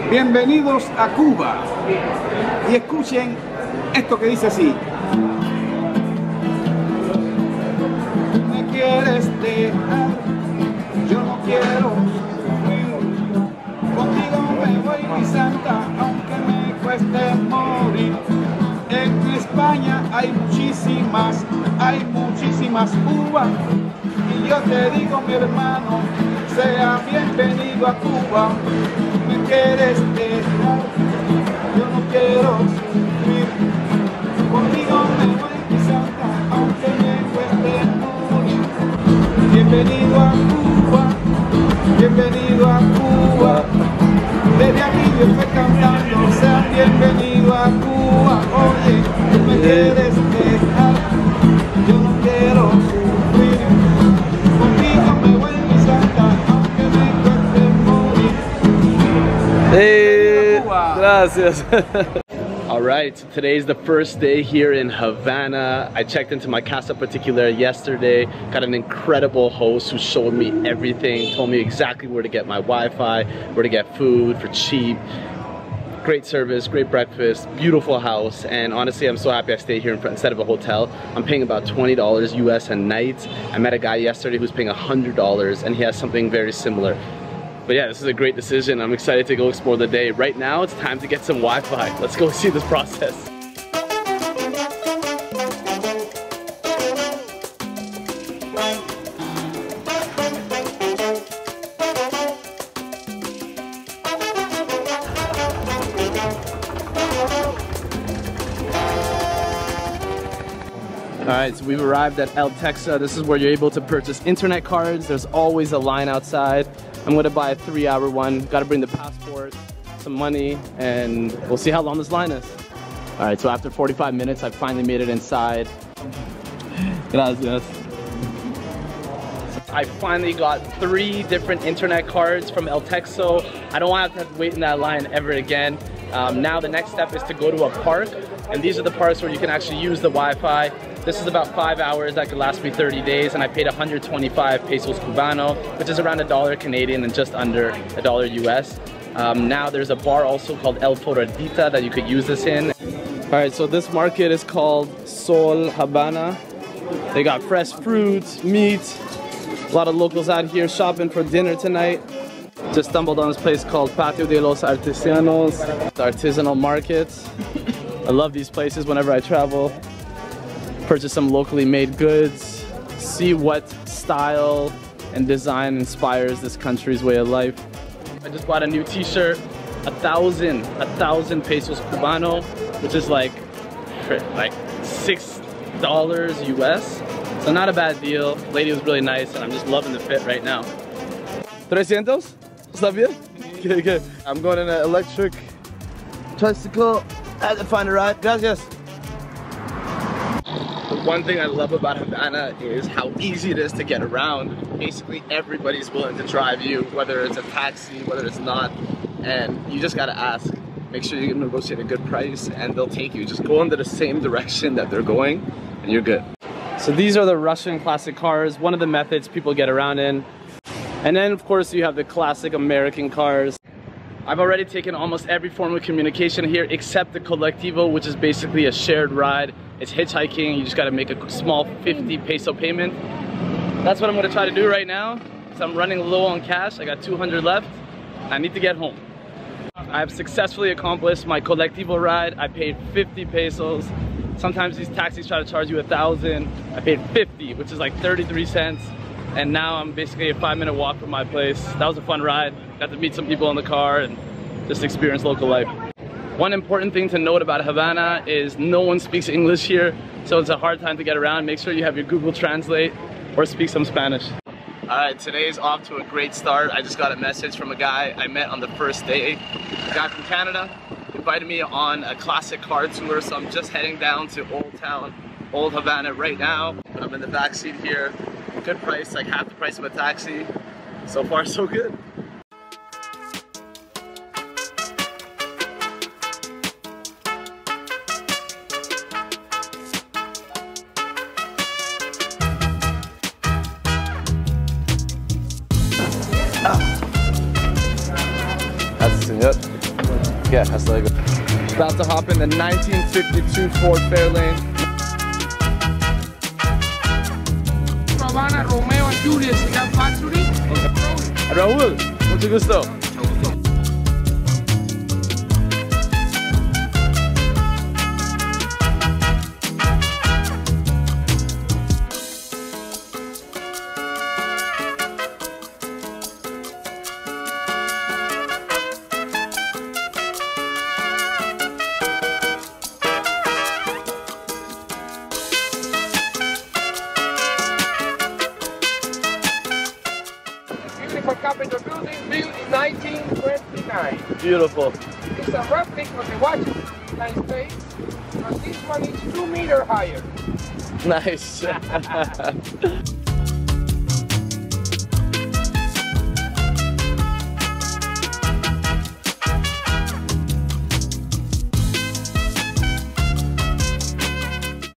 Bienvenidos a Cuba. Y escuchen esto que dice así. Me quieres dejar, yo no quiero sufrir. Contigo me voy, mi santa, aunque me cueste morir. En España hay muchísimas uvas. Y yo te digo, mi hermano, sea bienvenido a Cuba. Me quieres dejar, yo no quiero sufrir. Contigo me voy, mi santa, aunque me cueste morir. Bienvenido a Cuba, bienvenido a Cuba. Desde aquí yo estoy cantando, sean bienvenidos a Cuba. Oye, tú me quieres dejar, yo no quiero sufrir. Contigo me voy, mi santa, aunque me cueste morir. Hey, gracias. All right, so today's the first day here in Havana. I checked into my Casa Particular yesterday, got an incredible host who showed me everything, told me exactly where to get my Wi-Fi, where to get food for cheap. Great service, great breakfast, beautiful house, and honestly I'm so happy I stayed here instead of a hotel. I'm paying about $20 US a night. I met a guy yesterday who's paying $100 and he has something very similar. But yeah, this is a great decision. I'm excited to go explore the day. Right now, it's time to get some Wi-Fi. Let's go see this process. Alright, so we've arrived at El Texa. This is where you're able to purchase internet cards. There's always a line outside. I'm gonna buy a 3-hour one. Gotta bring the passport, some money, and we'll see how long this line is. Alright, so after 45 minutes, I finally made it inside. Gracias. I finally got 3 different internet cards from El Texo. I don't want to have to wait in that line ever again. Now the next step is to go to a park, and these are the parks where you can actually use the Wi-Fi. This is about 5 hours, that could last me 30 days, and I paid 125 pesos Cubano, which is around $1 Canadian and just under $1 US. Now there's a bar also called El Torradita that you could use this in. Alright, so this market is called Sol Havana. They got fresh fruits, meat, a lot of locals out here shopping for dinner tonight. Just stumbled on this place called Patio de los Artesanos, the artisanal markets. I love these places whenever I travel. Purchase some locally made goods, see what style and design inspires this country's way of life. I just bought a new t-shirt, 1,000 pesos Cubano, which is like $6 US. So not a bad deal. Lady was really nice and I'm just loving the fit right now. 300? ¿Está bien? Okay. I'm going in an electric tricycle. I had to find a ride. Gracias. The one thing I love about Havana is how easy it is to get around. Basically everybody's willing to drive you, whether it's a taxi, whether it's not, and you just gotta ask. Make sure you can negotiate a good price and they'll take you. Just go into the same direction that they're going and you're good. So these are the Russian classic cars, one of the methods people get around in. And then of course you have the classic American cars. I've already taken almost every form of communication here except the colectivo, which is basically a shared ride. It's hitchhiking, you just gotta make a small 50 peso payment. That's what I'm gonna try to do right now. So I'm running low on cash, I got 200 left. I need to get home. I have successfully accomplished my colectivo ride. I paid 50 pesos. Sometimes these taxis try to charge you 1,000. I paid 50, which is like 33 cents. And now I'm basically a 5-minute walk from my place. That was a fun ride. Got to meet some people in the car and just experience local life. One important thing to note about Havana is no one speaks English here, so it's a hard time to get around. Make sure you have your Google Translate or speak some Spanish. Alright, today's off to a great start. I just got a message from a guy I met on the first day. A guy from Canada invited me on a classic car tour, so I'm just heading down to Old Town, Old Havana right now. But I'm in the back seat here. Good price, like half the price of a taxi. So far, so good. That's Yep. Yeah, that's like about to hop in the 1952 Ford Fairlane. Havana, Romeo and Juliet Cigar Factory. Okay. Raúl, mucho gusto. Carpenter building built in 1929. Beautiful. It's a replica of the Washington United States, and this one is 2 meters higher. Nice.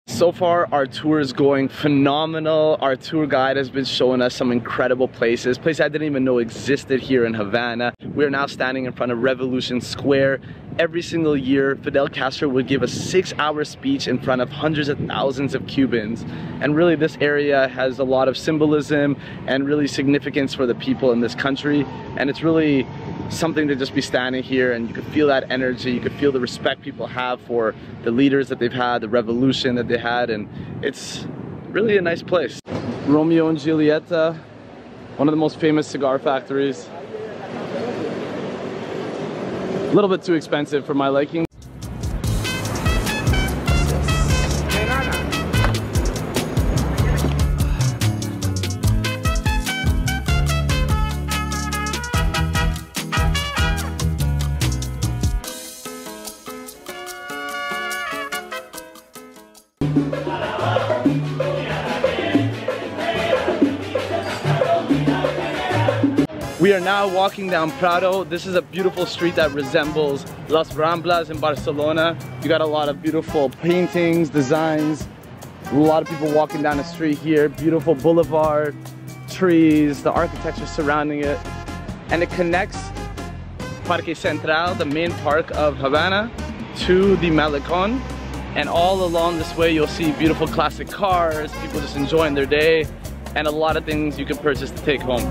So far, our tour is going phenomenal. Our tour guide has been showing us some incredible places I didn't even know existed here in Havana. We are now standing in front of Revolution Square. Every single year, Fidel Castro would give a 6-hour speech in front of hundreds of thousands of Cubans. And really, this area has a lot of symbolism and really significance for the people in this country. And it's really something to just be standing here, and you could feel that energy, you could feel the respect people have for the leaders that they've had, the revolution that they had, and it's really a nice place. Romeo and Julieta, one of the most famous cigar factories. A little bit too expensive for my liking. We are now walking down Prado. This is a beautiful street that resembles Las Ramblas in Barcelona. You got a lot of beautiful paintings, designs, a lot of people walking down the street here. Beautiful boulevard, trees, the architecture surrounding it. And it connects Parque Central, the main park of Havana, to the Malecón. And all along this way you'll see beautiful classic cars, people just enjoying their day, and a lot of things you can purchase to take home.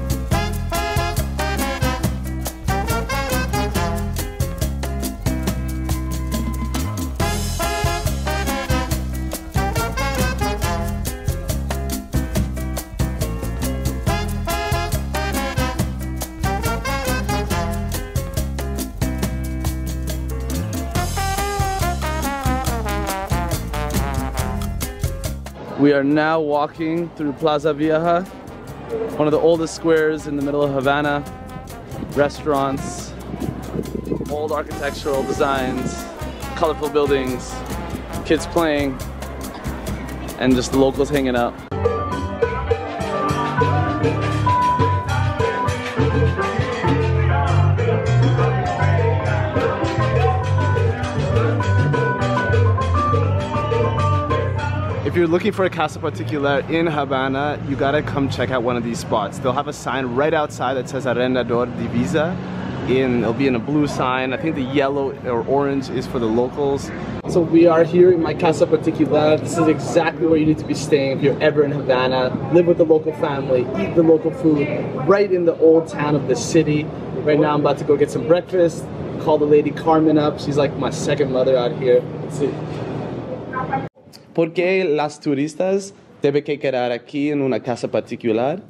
We are now walking through Plaza Vieja, one of the oldest squares in the middle of Havana. Restaurants, old architectural designs, colorful buildings, kids playing, and just the locals hanging out. If you're looking for a casa particular in Havana, you gotta come check out one of these spots. They'll have a sign right outside that says Arrendador Divisa. It'll be in a blue sign. I think the yellow or orange is for the locals. So we are here in my casa particular. This is exactly where you need to be staying if you're ever in Havana. Live with the local family, eat the local food, right in the old town of the city. Right now I'm about to go get some breakfast. Call the lady Carmen up. She's like my second mother out here. Let's see. ¿Por qué las turistas deben que quedar aquí en una casa particular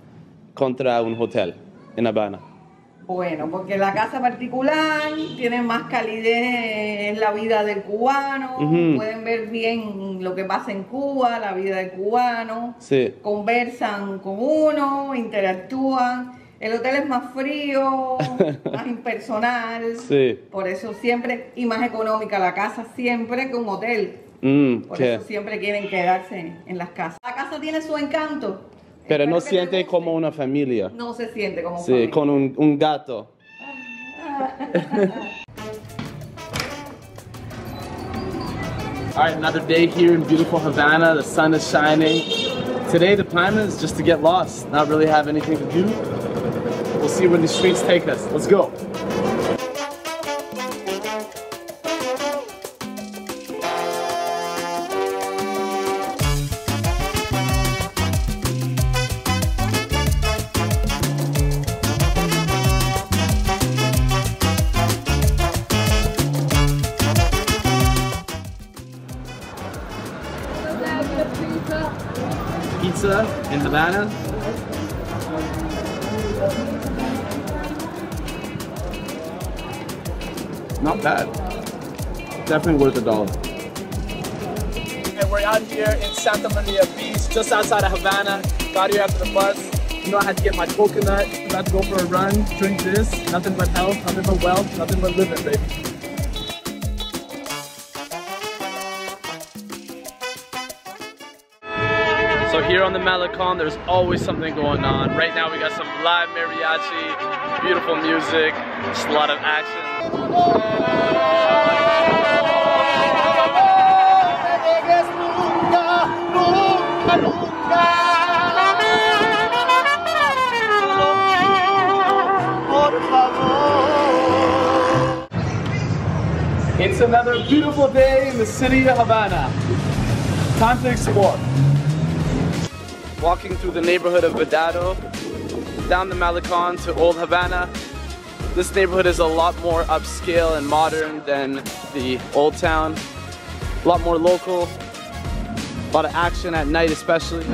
contra un hotel en Havana? Bueno, porque la casa particular tiene más calidez en la vida del cubano, pueden ver bien lo que pasa en Cuba, la vida del cubano, sí. Conversan con uno, interactúan. El hotel es más frío, más impersonal, sí. Por eso siempre, y más económica la casa siempre que un hotel. Por eso siempre quieren quedarse en las casas. La casa tiene su encanto. Pero no siente como una familia. No se siente como sí, familia. Con un gato. All right, another day here in beautiful Havana. The sun is shining. Today the plan is just to get lost, not really have anything to do. We'll see where the streets take us. Let's go. Plaza in Havana. Not bad. Definitely worth $1. And we're out here in Santa Maria Beach, just outside of Havana. Got here after the bus. You know, I had to get my coconut, about to go for a run, drink this. Nothing but health, nothing but wealth, nothing but living, baby. So here on the Malecón, there's always something going on. Right now we got some live mariachi, beautiful music, just a lot of action. It's another beautiful day in the city of Havana. Time to explore. Walking through the neighborhood of Vedado, down the Malecón to Old Havana. This neighborhood is a lot more upscale and modern than the old town. A lot more local, a lot of action at night especially.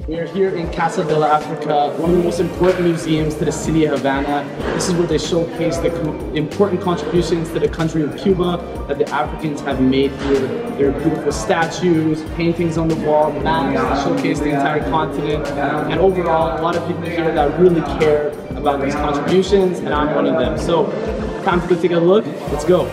We're here in Casa de Africa, one of the most important museums to the city of Havana. This is where they showcase the important contributions to the country of Cuba that the Africans have made here. There are beautiful statues, paintings on the wall, maps that showcase the entire continent, and overall, a lot of people here that really care about these contributions, and I'm one of them. So, time to go take a look. Let's go.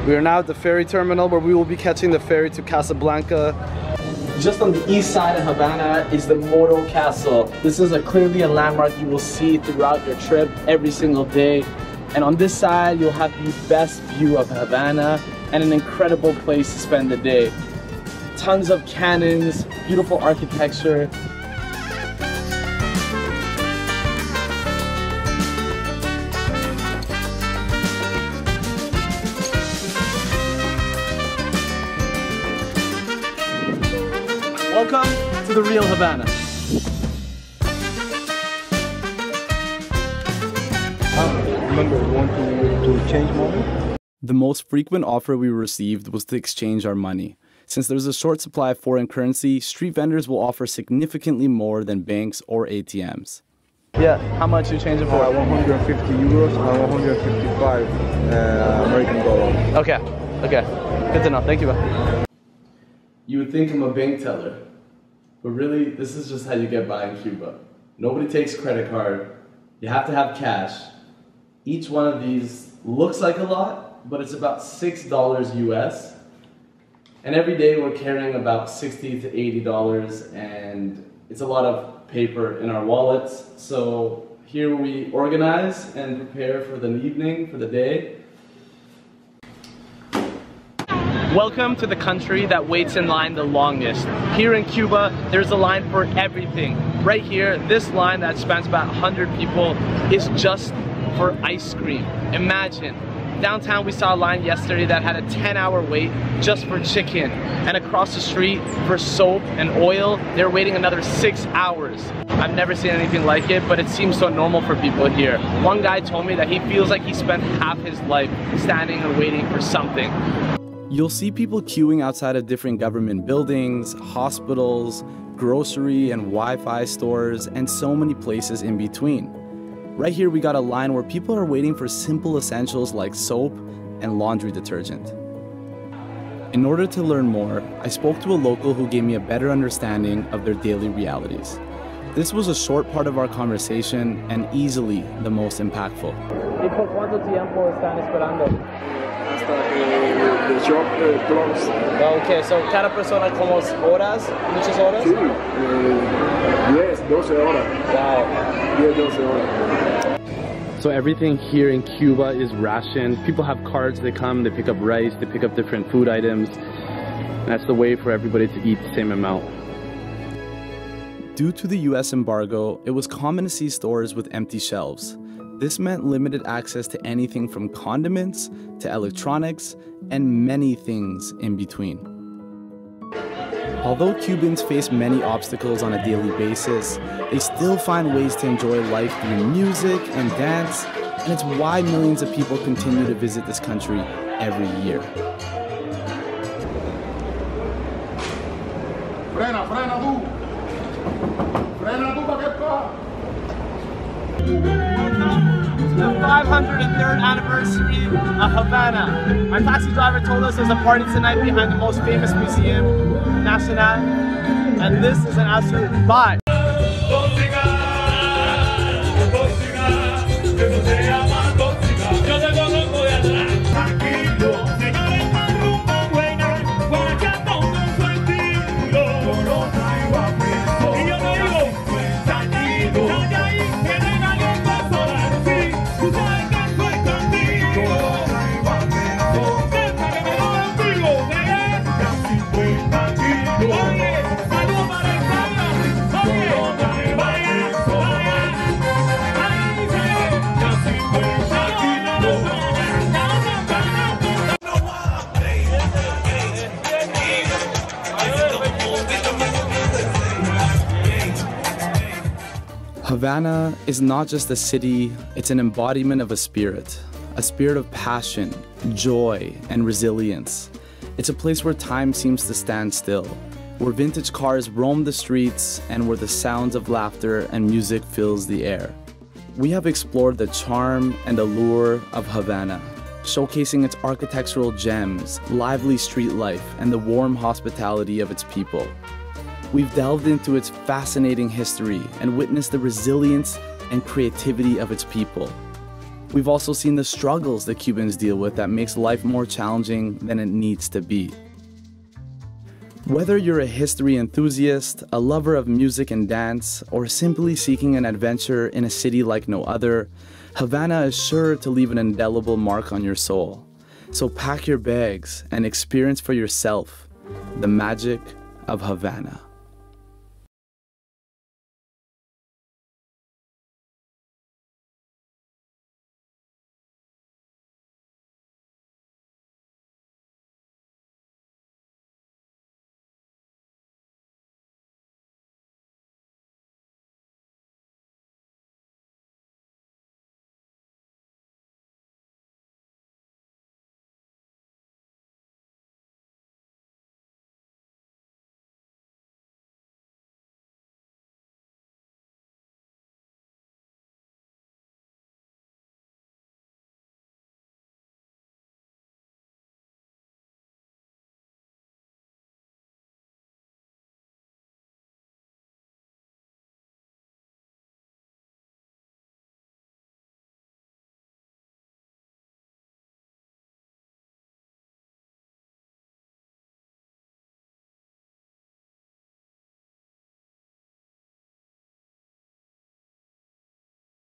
We are now at the ferry terminal where we will be catching the ferry to Casablanca. Just on the east side of Havana is the Morro Castle. This is clearly a landmark you will see throughout your trip every single day. And on this side, you'll have the best view of Havana and an incredible place to spend the day. Tons of cannons, beautiful architecture. Welcome to the real Havana. Remember, you want to change money? The most frequent offer we received was to exchange our money. Since there's a short supply of foreign currency, street vendors will offer significantly more than banks or ATMs. Yeah, how much are you changing for? 150 euros and 155 American dollars. Okay, good to know. Thank you. You would think I'm a bank teller, but really, this is just how you get by in Cuba. Nobody takes credit card. You have to have cash. Each one of these looks like a lot, but it's about $6 US. And every day we're carrying about $60 to $80, and it's a lot of paper in our wallets. So here we organize and prepare for the evening, for the day. Welcome to the country that waits in line the longest. Here in Cuba, there's a line for everything. Right here, this line that spans about 100 people is just for ice cream. Imagine Downtown we saw a line yesterday that had a 10-hour wait just for chicken. And across the street for soap and oil, they're waiting another 6 hours. I've never seen anything like it, but it seems so normal for people here. One guy told me that he feels like he spent half his life standing and waiting for something. You'll see people queuing outside of different government buildings, hospitals, grocery and Wi-Fi stores, and so many places in between. Right here we got a line where people are waiting for simple essentials like soap and laundry detergent. In order to learn more, I spoke to a local who gave me a better understanding of their daily realities. This was a short part of our conversation and easily the most impactful. ¿Y por cuánto tiempo están esperando? Hasta que the shop close. Okay, so cada persona como horas, muchas horas? Sí, 10, 12 horas. Wow. 10, 12 horas. So everything here in Cuba is rationed. People have carts, they come, they pick up rice, they pick up different food items. That's the way for everybody to eat the same amount. Due to the US embargo, it was common to see stores with empty shelves. This meant limited access to anything from condiments to electronics and many things in between. Although Cubans face many obstacles on a daily basis, they still find ways to enjoy life through music and dance, and it's why millions of people continue to visit this country every year. Frena, frena tú. Frena tú para que coja. It's the 503rd anniversary of Havana. My taxi driver told us there's a party tonight behind the most famous museum, Nacional, and this is an absolute vibe. Havana is not just a city, it's an embodiment of a spirit of passion, joy, and resilience. It's a place where time seems to stand still, where vintage cars roam the streets, and where the sounds of laughter and music fills the air. We have explored the charm and allure of Havana, showcasing its architectural gems, lively street life, and the warm hospitality of its people. We've delved into its fascinating history and witnessed the resilience and creativity of its people. We've also seen the struggles that Cubans deal with that makes life more challenging than it needs to be. Whether you're a history enthusiast, a lover of music and dance, or simply seeking an adventure in a city like no other, Havana is sure to leave an indelible mark on your soul. So pack your bags and experience for yourself the magic of Havana.